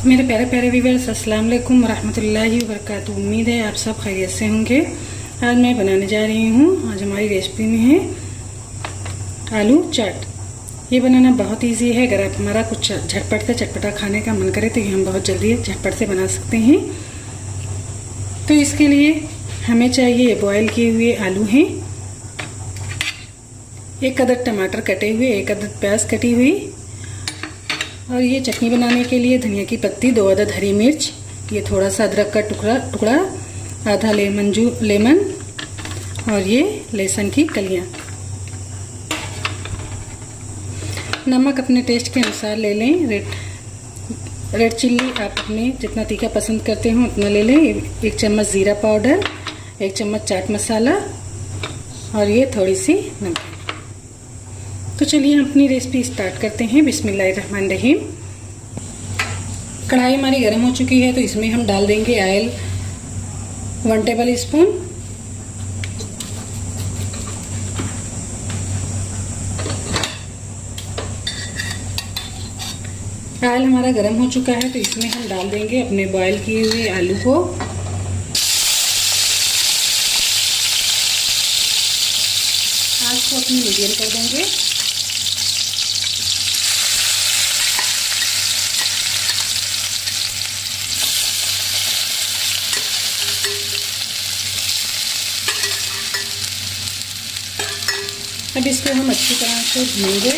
मेरे प्यारे प्यारे व्यूअर्स, अस्सलाम वालेकुम रहमतुल्लाहि व बरकातुहू। उम्मीद है आप सब खैरियत से होंगे। आज मैं बनाने जा रही हूँ, आज हमारी रेसिपी में है आलू चाट। ये बनाना बहुत इजी है। अगर आप हमारा कुछ झटपट से चटपटा खाने का मन करे तो ये हम बहुत जल्दी झटपट से बना सकते हैं। तो इसके लिए हमें चाहिए बॉयल किए हुए आलू हैं, 1 अदद टमाटर कटे हुए, 1 अदद प्याज कटी हुई, और ये चटनी बनाने के लिए धनिया की पत्ती, 2 अदद हरी मिर्च, ये थोड़ा सा अदरक का टुकड़ा, आधा लेमन और ये लहसुन की कलियां। नमक अपने टेस्ट के अनुसार ले लें। रेड चिल्ली आप अपने जितना तीखा पसंद करते हो उतना ले लें। 1 चम्मच ज़ीरा पाउडर, 1 चम्मच चाट मसाला और ये थोड़ी सी नमक। तो चलिए हम अपनी रेसिपी स्टार्ट करते हैं। बिस्मिल्लाहिर्रहमानिर्रहीम। कढ़ाई हमारी गर्म हो चुकी है तो इसमें हम डाल देंगे ऑयल 1 टेबल स्पून। ऑयल हमारा गर्म हो चुका है तो इसमें हम डाल देंगे अपने बॉयल किए हुए आलू को। आँच को अपनी मीडियम कर देंगे। अब इसको हम अच्छी तरह से भूनेंगे।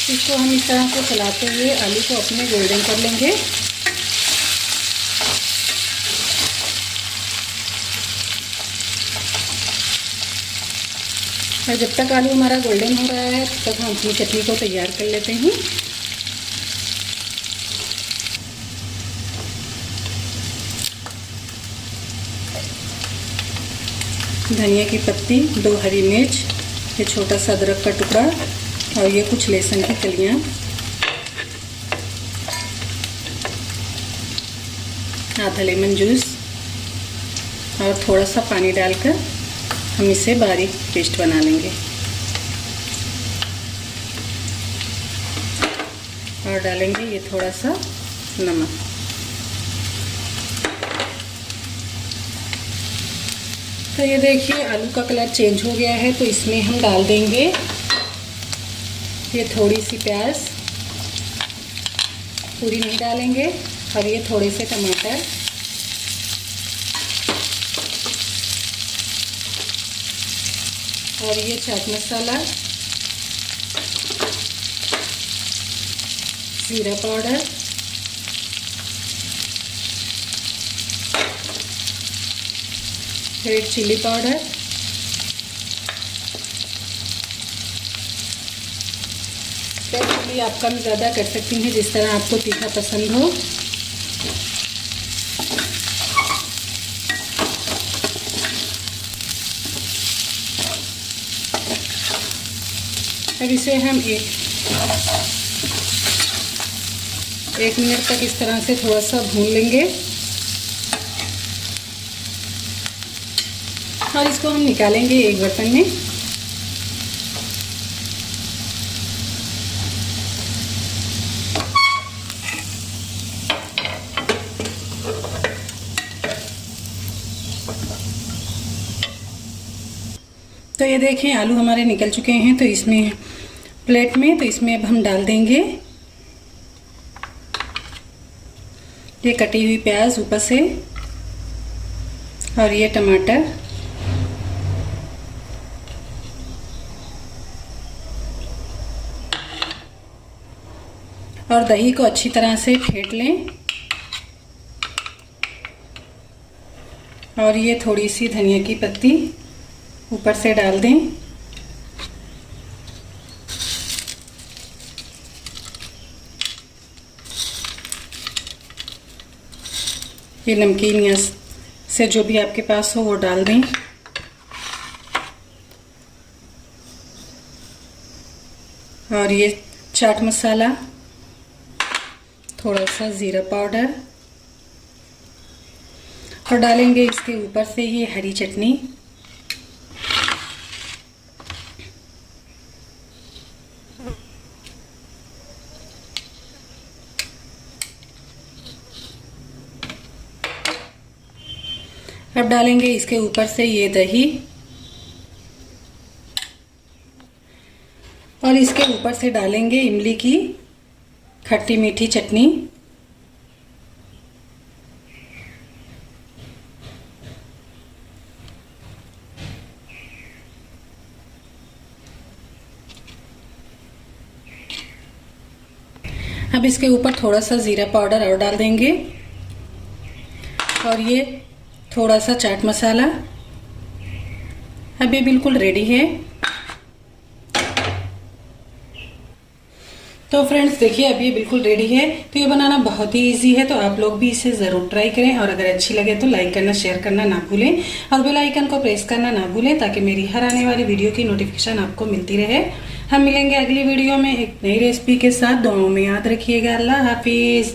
इसको हम इस तरह से चलाते हुए आलू को अपने गोल्डन कर लेंगे। और जब तक आलू हमारा गोल्डन हो रहा है तब तक हम अपनी चटनी को तैयार कर लेते हैं। धनिया की पत्ती, 2 हरी मिर्च, ये छोटा सा अदरक का टुकड़ा और ये कुछ लहसुन की कलियां, आधा लेमन जूस और थोड़ा सा पानी डालकर हम इसे बारीक पेस्ट बना लेंगे। और डालेंगे ये थोड़ा सा नमक। तो ये देखिए आलू का कलर चेंज हो गया है तो इसमें हम डाल देंगे ये थोड़ी सी प्याज, पूरी नहीं डालेंगे, और ये थोड़े से टमाटर, और ये चाट मसाला, जीरा powder, red chilli powder, red chilli आप कम ज़्यादा कर सकती हैं जिस तरह आपको तीखा पसंद हो। अब इसे हम एक मिनट तक इस तरह से थोड़ा सा भून लेंगे और इसको हम निकालेंगे एक बर्तन में। तो ये देखें आलू हमारे निकल चुके हैं तो इसमें प्लेट में, तो इसमें अब हम डाल देंगे ये कटी हुई प्याज ऊपर से, और ये टमाटर, और दही को अच्छी तरह से फेंट लें, और ये थोड़ी सी धनिया की पत्ती ऊपर से डाल दें। ये नमकीन या से जो भी आपके पास हो वो डाल दें। और ये चाट मसाला, थोड़ा सा ज़ीरा पाउडर, और डालेंगे इसके ऊपर से ये हरी चटनी। अब डालेंगे इसके ऊपर से ये दही और इसके ऊपर से डालेंगे इमली की खट्टी मीठी चटनी। अब इसके ऊपर थोड़ा सा जीरा पाउडर और डाल देंगे और ये थोड़ा सा चाट मसाला। अब ये बिल्कुल रेडी है। तो फ्रेंड्स देखिए अब ये बिल्कुल रेडी है। तो ये बनाना बहुत ही इजी है, तो आप लोग भी इसे ज़रूर ट्राई करें और अगर अच्छी लगे तो लाइक करना, शेयर करना ना भूलें और बेल आइकन को प्रेस करना ना भूलें ताकि मेरी हर आने वाली वीडियो की नोटिफिकेशन आपको मिलती रहे। हम मिलेंगे अगली वीडियो में एक नई रेसिपी के साथ। दुआओं में याद रखिएगा। अल्लाह हाफिज़।